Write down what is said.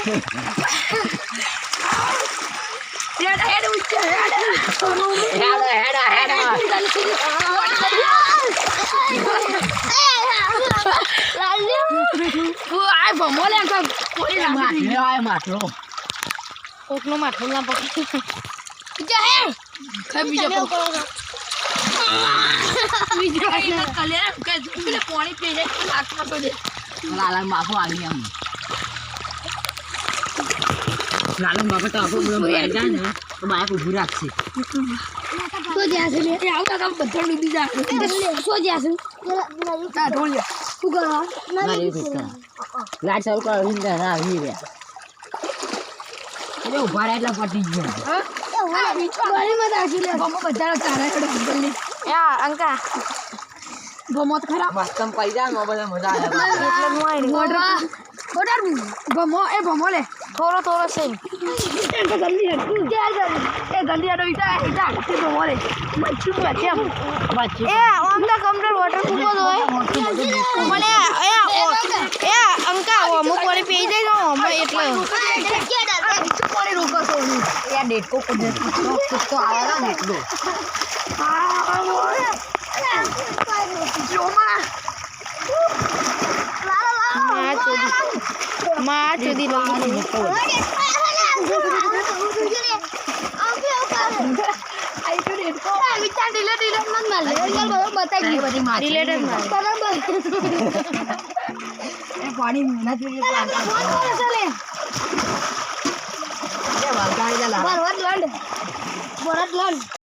head उच्च head आय भमोले का कोई ना मारले आय मारलो कोकनो मारलो ना पकड़ जा है खै बीजा पकड़ बीजा ना कले के पीले पानी पी जाए तो लाख में तो दे लाला माफो आ गया हम लाला बाबा तो आपको बोल रहा है ना तो बाया को बुरा છે તો જ્યાં છે લે આવતા કામ બધા ડૂબી જા સો જ્યાં છે તા ઢોળ્યા શું કરવા મારી દીકરા લાઈટ ચાલુ કરો હિંદા ના આવી રહ્યા એ ઉભા રહે એટલે પટી ગયો હા એ ઓલા બીચવાળી માં આજી લે બમો બધા ચારા કડે બોલી યા અંકા બમો તો ખરાબ મસ્તમ પડી જાય નો બધા મજા આવે એટલે નો આવી મોટર બમો એ બમો લે થોડો થોડો છે જલ્દી હટ એ જલ્દી હટો ઈટા કે બમો લે મચ્છુ કેમ એ ઓમ તો કમ્પ્લીટ વોટરપ્રૂફ હોય મને એ અંકા અમુક વાળી પી જાય ને અમે એટલે કોને રોકો છો યાર ડેટકો તો આયા ને એટલો माँ चुदी लगी पानी मेहनत